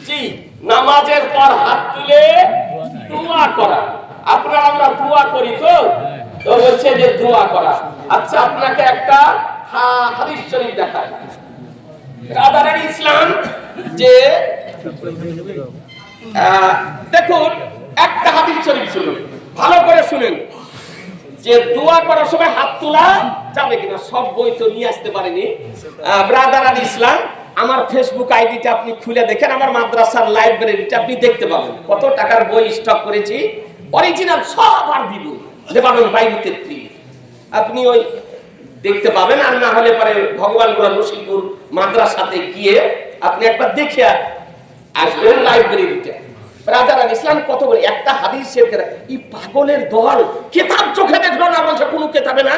জি, নামাজের পর হাত তুলে দোয়া করা। আপনারা আমরা দোয়া করি তো বলছে যে দোয়া করা। আচ্ছা, আপনাকে একটা হাদিস শরীফ দেখায়। রাদার ইসলাম যে দেখুন, একটা হাদিস শরীফ শুনুন, ভালো করে শুনেন, যে দোয়া করার সময় হাত তোলা যাবে কিনা। সব বই তো নিয়ে আসতে পারেনি। ব্রাদার আল ইসলাম, আমার ফেসবুক আইডিটা আপনি খুলে দেখেন, আমার মাদ্রাসার লাইব্রেরিটা আপনি দেখতে পাবেন কত টাকার বই স্টক করেছি, অরিজিনাল সব আরবি বই, লেবানন বাইরে আপনি ওই দেখতে পাবেন। আর না হলে পরে ভগবানগোলা নসিপুর মাদ্রাসাতে গিয়ে আপনি একবার দেখে আসবেন লাইব্রেরিটা। ব্রাদার আল ইসলাম কত বলে একটা হাদিসের এই পাগলের দল কিতাব চোখে দেখলো না, বলছে কোনো কিতাবে না।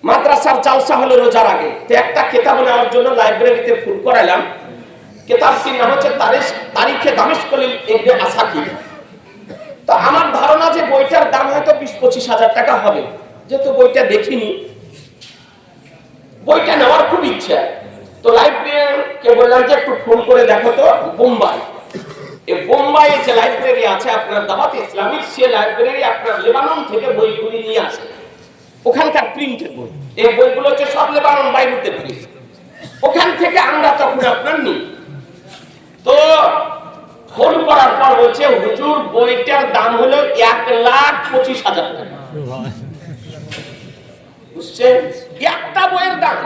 মাদ্রাসার জালসা হলো রোজার আগে, তো একটা কিতাব নেওয়ার জন্য লাইব্রেরিতে ফোন করাইলাম। কিতাবটির নাম হচ্ছে তারিখে দামেস্কুল ইবনে আসাকির। তো আমার ধারণা যে বইটার দাম হয়তো 20-25 হাজার টাকা হবে, যেহেতু বইটা দেখিনি। বইটা নেওয়ার খুব ইচ্ছা, তো লাইব্রেরিয়ানকে বললাম যে একটু ফোন করে দেখো তো বোম্বাই। এই বোম্বাই যে লাইব্রেরি আছে আপনার দাওয়াত ইসলামিক, সে লাইব্রেরি আপনার লেবানন থেকে বইগুলি নিয়ে আসে, ওখানকার প্রিন্টের বই। এই বইগুলো হচ্ছে সব লেবানন বাইরেতে প্রিন্ট, ওখান থেকে আমরা তখন আপনার নিই। তো ফোন করার পর বলছে হুজুর বইটার দাম হলো 1,25,000 টাকা। বুঝছেন, একটা বইয়ের দাম।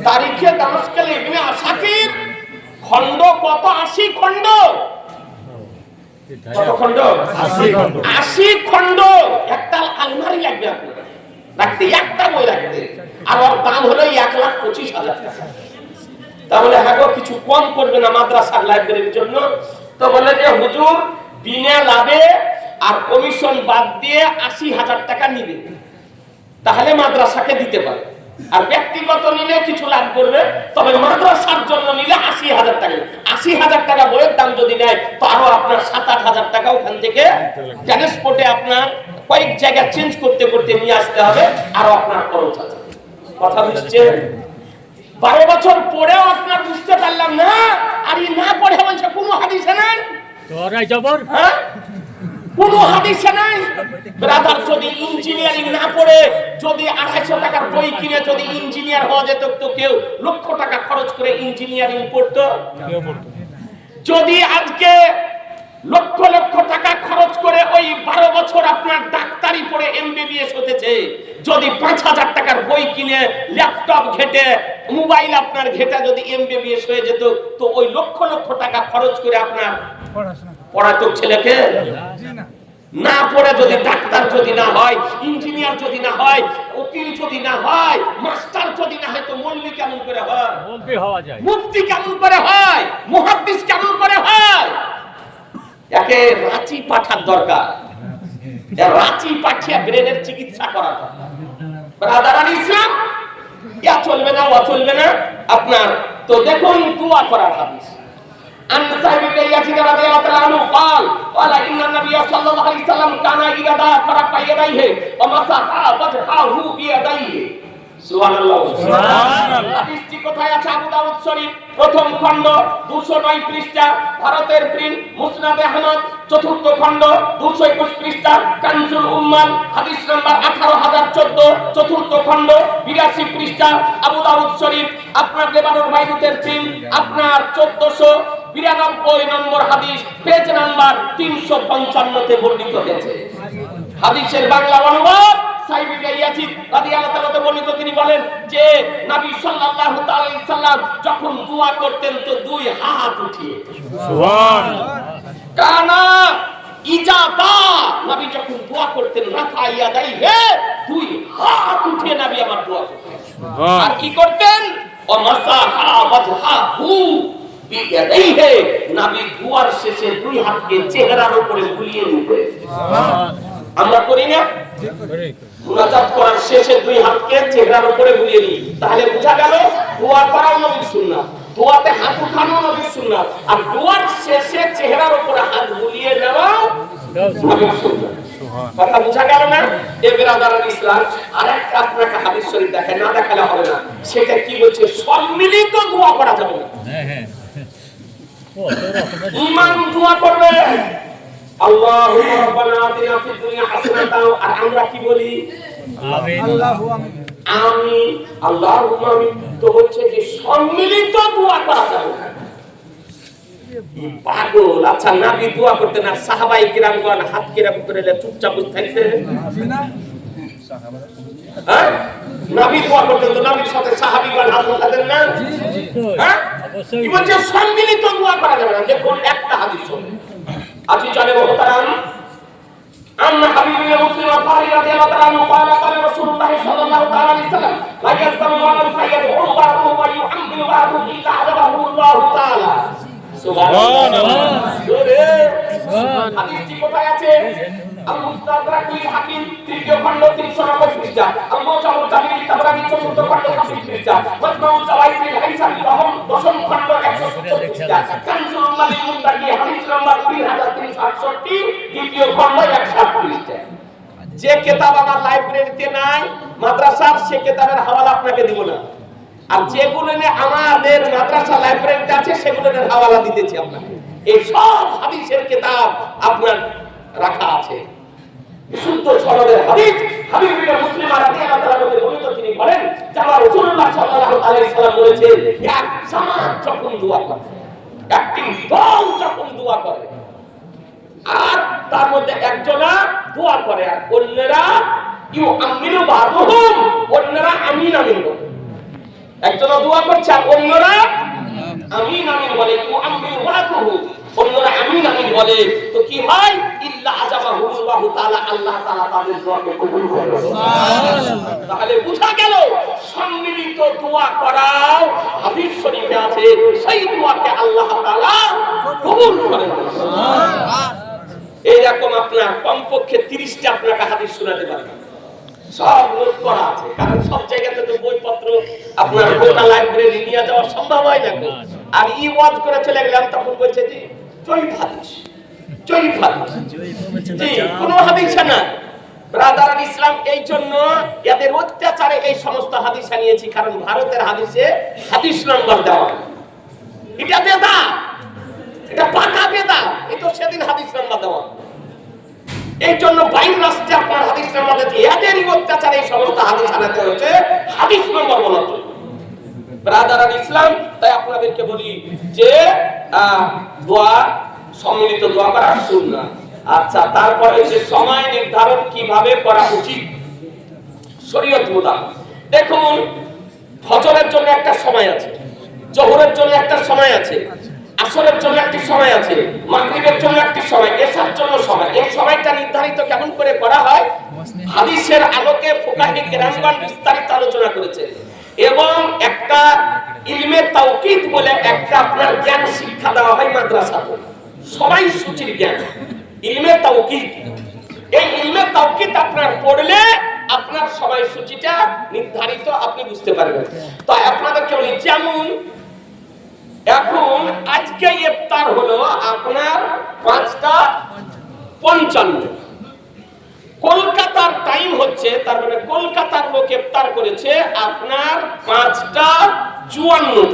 তারিখে দামেস্কুল ইবনে আসাকির খন্ড কত? 80 খন্ড। কত খন্ড? 80 খন্ড। একটা আলমারি লাগবে আপনার রাখতে, একটা বই রাখতে, আর ওর দাম হলো 1,25,000 টাকা। তাহলে হ্যাঁ গো, কিছু কম করবে না মাদ্রাসার লাইব্রেরির জন্য? তো বলে যে হুজুর বিনা লাভে আর কমিশন বাদ দিয়ে 80,000 টাকা নিবে, তাহলে মাদ্রাসাকে দিতে পারে। আর ব্যক্তিগত নিলে কিছু লাভ করবে, তবে মাদ্রাসার জন্য নিলে 80,000 টাকা। 80,000 টাকা বইয়ের দাম যদি নেয়, তো আরো আপনার 7-8 হাজার টাকা ওখান থেকে ট্রান্সপোর্টে আপনার কয়েক জায়গা চেঞ্জ করতে করতে নিয়ে আসতে হবে, আরো আপনার খরচ আছে। কথা বুঝছেন? 12 বছর পরেও আপনার বুঝতে পারলাম না, আর ই না পড়ে বলছে কোনো হাদিসে নাই। তোরাই জবর, হ্যাঁ, কোনো হাদিসে নাই। ব্রাদার, যদি ইঞ্জিনিয়ারিং না পড়ে যদি 250 টাকার বই কিনে যদি ইঞ্জিনিয়ার হওয়া যেত, তো কেউ লক্ষ টাকা খরচ করে ইঞ্জিনিয়ারিং পড়তো? যদি আজকে লক্ষ লক্ষ টাকা খরচ করে ওই 12 বছর আপনার ডাক্তারি পড়ে এমবিবিএস হতেছে, যদি 5,000 টাকার বই কিনে ল্যাপটপ ঘেটে মোবাইল আপনার ঘেটা যদি এমবিবিএস হয়ে যেত, তো ওই লক্ষ লক্ষ টাকা খরচ করে আপনার পড়াতো ছেলেকে? না পড়ে যদি ডাক্তার যদি না হয়, ইঞ্জিনিয়ার যদি না হয়, উকিল যদি না হয়, মাস্টার যদি না হয়, তো মৌলবি কেমন করে হয়? মুফতি হওয়া যায়। মুফতি কেমন করে হয়? মুহাদ্দিস কেমন করে হয়? একে রাঁচি পাঠার দরকার, রাঁচি পাঠিয়ে ব্রেনের চিকিৎসা করা দরকার। ব্রাদার আল ইসলাম, ইয়া চলবে না, ও চলবে না আপনার। তো দেখুন দোয়া করার হাদিস। عن سعيد بن يزيد رضي الله عنه قال إن النبي صلى الله عليه وسلم كان إذا فرق يديه ومسح وجهه بيديه। সুবহানাল্লাহ, সুবহানাল্লাহ। হাদিসটি কোথায় আছে? আবু দাউদ শরীফ প্রথম খণ্ড 209 পৃষ্ঠা, ভারতের প্রিন্ট মুসনাদ আহমদ চতুর্থ খণ্ড 221 পৃষ্ঠা, কানজুল উম্মাল হাদিস নাম্বার 18014 চতুর্থ খণ্ড 82 পৃষ্ঠা, আবু দাউদ শরীফ আপনার লেবানন বাইরুতের প্রিন্ট আপনার 1492 নম্বর হাদিস, পেজ নাম্বার 355 তে বর্ণিত হয়েছে। হাদিসের বাংলা অনুবাদ সাইদ ইবনে ইয়াজিদ রাদিয়াল্লাহু তাআলা বর্ণিত, তিনি বলেন যে নবী সাল্লাল্লাহু আলাইহি সাল্লাম যখন দোয়া করতেন তো দুই হাত উঠিয়ে, সুবহানাল্লাহ, কানা ইজাবা, নবী যখন দোয়া করতেন রাফা ইয়াদাইহি, দুই হাত উঠিয়ে নবী আমার দোয়া করতেন। আর কি করতেন? ওয়া মাসাহা ওয়াজহাহু বিয়াদাইহি, নবী দোয়ার শেষে দুই হাতকে চেহারার উপরে বুলিয়ে নিতেন। সুবহানাল্লাহ। আমরা করি না? মুনাজাত করার শেষে দুই হাতকে চেহারার উপরে বুলিয়ে নিই, তাহলে বোঝা গেল দোয়া করাও নবীর সুন্নাত, দোয়াতে হাত উঠানো নবীর সুন্নাত, আর দোয়ার শেষে চেহারার উপরে হাত বুলিয়ে নেওয়াও নবীর সুন্নাত। কথা বোঝা গেল না? এ ব্রাদার আল ইসলাম, আরেকটা আপনাকে হাদিস শরীফ দেখেন, না দেখালে হবে না। সেটা কি বলছে? সম্মিলিত দোয়া করা যাবে না। ইমান দোয়া করবে আল্লাহুম্মা রাব্বানা আতিনা ফিদ দুনিয়া হাসানাতাও, আর আমরা কি বলি? আমিন। আমিন। আল্লাহুম্মা আমিন তো হচ্ছে যে সম্মিলিত দোয়া করা যাবে না। পাগল। আচ্ছা, নবী দোয়া করতেন আর সাহাবায়ে কিরাম গণ হাত কিরাম করে চুপচাপ বসে থাকতেন? হ্যাঁ, নবী দোয়া করতেন তো নবীর সাথে সাহাবীগণ হাত মেলাতেন না? হ্যাঁ, কি বলছে? সম্মিলিত দোয়া করা যাবে না। দেখুন একটা হাদিস শুনুন। আজি জানে মুহতারাম, আম্মা হাবিবিনা মুসলিম আল-বুখারী রাদিয়াল্লাহু তাআলা আনহু قال قال رسول الله صلى الله تعالى عليه وسلم لا يستوي الرجل فيدعو بعضه ويحمل بعضه الا عذبه الله تعالى। সুবহানাল্লাহ। হাদিসটি কোথায় আছে? আল-মুস্তাদরাক লিল হাকিম তৃতীয় খণ্ড 390 পৃষ্ঠা, আল-মুজাওয়াজ জামিল তাবরানী চতুর্থ খণ্ড 25 পৃষ্ঠা, মাজমাউল জাওয়াহির লিল হাইসামি দশম খণ্ড 170 পৃষ্ঠা, কানজুল মালিক মুত্তাকি হাদিস নাম্বার 3368 দ্বিতীয় খণ্ড 160 পৃষ্ঠা। যে কিতাব আমার লাইব্রেরিতে নাই মাদ্রাসার, সে কিতাবের হাওয়ালা আপনাকে দিব না, আর যেগুলো আমাদের মাদ্রাসা লাইব্রেরিতে আছে সেগুলোর হাওয়ালা দিতেছি আপনাকে। এই সব হাদিসের কিতাব আপনার রাখা আছে, বিশুদ্ধ সনদের হাদিস। হাবিবুল্লাহ মুসলিম রাদিয়াল্লাহু তাআলা বর্ণিত, তিনি বলেন যে আমার রাসূলুল্লাহ সাল্লাল্লাহু আলাইহি সাল্লাম বলেছেন, এক জামাত যখন দোয়া করে, একটি দল যখন দোয়া করে, আর তার মধ্যে একজনা দোয়া করে আর অন্যরা ইউআমিনু বা'দুহুম, অন্যরা আমিন আমিন বলে। একজনা দোয়া করছে আর অন্যরা আমিন আমিন বলে, ইউআমিনু বা'দুহুম, অন্যরা আমিন আমিন বলে। তো কি হয়? ইল্লা আজাবাহুল্লাহু তাআলা, আল্লাহ তাআলা তাদের দোয়াকে কবুল করে। সুবহানাল্লাহ। তাহলে বুঝা গেল সম্মিলিত দোয়া করাও হাদিস শরীফে আছে, সেই দোয়াকে আল্লাহ তাআলা কবুল করেন। সুবহানাল্লাহ। এইরকম আপনার কমপক্ষে 30টা আপনাকে হাদিস শোনাতে পারবেন, সব নোট করা আছে, কারণ সব জায়গাতে তো বইপত্র আপনার গোটা লাইব্রেরি নিয়ে যাওয়া সম্ভব হয় না। আর ওয়াজ করে চলে গেলাম, তখন বলছে যে জয়ীফ হাদিস, জয়ীফ হাদিস, জি কোনো হাদিস না। ব্রাদারান ইসলাম, এই জন্য এদের অত্যাচারে এই সমস্ত হাদিস আনিয়েছি, কারণ ভারতের হাদিসে হাদিস নাম্বার দেওয়া, এটা বেদাত, এটা পাকা বেদাত। এই তো সেদিন হাদিস নাম্বার দেওয়া, এই জন্য বাইরের রাষ্ট্রে আপনার হাদিস নাম্বার দিতে, এদেরই অত্যাচারে এই সমস্ত হাদিস আনাতে হচ্ছে হাদিস নাম্বার বলার জন্য। ব্রাদারান ইসলাম, তাই আপনাদেরকে বলি যে দোয়া, সম্মিলিত দোয়া করা সুন্নাহ। আচ্ছা, তারপরে যে সময় নির্ধারণ কিভাবে করা উচিত শরীয়ত মোতাবেক। দেখুন, ফজরের জন্য একটা সময় আছে, জোহরের জন্য একটা সময় আছে, আসরের জন্য একটি সময় আছে, মাগরিবের জন্য একটি সময়, এশার জন্য সময়। এই সময়টা নির্ধারিত কেমন করে করা হয়? হাদিসের আলোকে ফুকাহে কেরামগণ বিস্তারিত আলোচনা করেছে। এবং একটা ইলমে তাওকীদ বলে একটা আপনার জ্ঞান শিক্ষা দেওয়া হয় মাদ্রাসাতে, সবাই সূচির জ্ঞান, ইলমে তাওকীদ। এই ইলমে তাওকীদ আপনার পড়লে আপনার সবাই সূচিটা নির্ধারিত আপনি বুঝতে পারবেন। তো আপনাদেরকে বলি, যেমন এখন আজকে ইফতার হলো আপনার 5:55, কলকাতার টাইম হচ্ছে, তার মানে কলকাতার লোক ইফতার করেছে আপনার 5:54।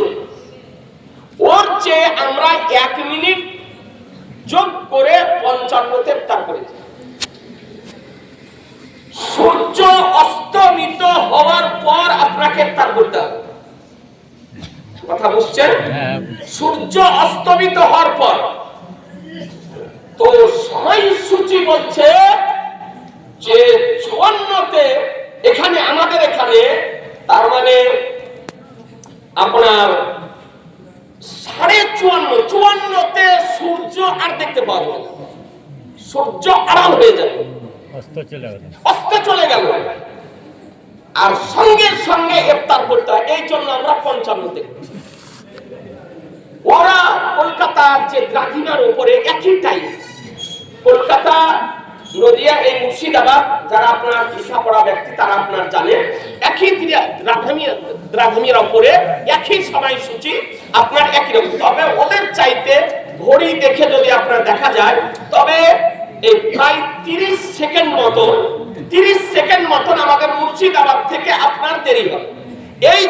ওর চেয়ে আমরা 1 মিনিট যোগ করে 55-তে ইফতার করেছি। সূর্য অস্তমিত হওয়ার পর আপনাকে ইফতার করতে হবে, কথা বুঝছেন? সূর্য অস্তমিত হওয়ার পর। তো সময়সূচি বলছে যে 54-তে, এখানে আমাদের এখানে তার মানে আপনার 54:30-54-তে সূর্য আর দেখতে পাওয়া যাবে না, সূর্য আড়াল হয়ে যাবে, অস্ত চলে গেল, আর সঙ্গে সঙ্গে ইফতার করতে হয়। এই জন্য আমরা 55-তে। ওরা কলকাতার যে দ্রাঘিমার উপরে একই টাইম, কলকাতা, নদিয়া, এই মুর্শিদাবাদ, যারা আপনার লেখাপড়া ব্যক্তি তারা আপনার জানে, একই দ্রাঘিমার উপরে একই সময়সূচি আপনার একই রকম। তবে ওদের চাইতে ঘড়ি দেখে যদি আপনার দেখা যায়, তবে এই প্রায় 30 সেকেন্ড মতন আমাদের মুর্শিদাবাদ থেকে আপনার দেরি হবে। এই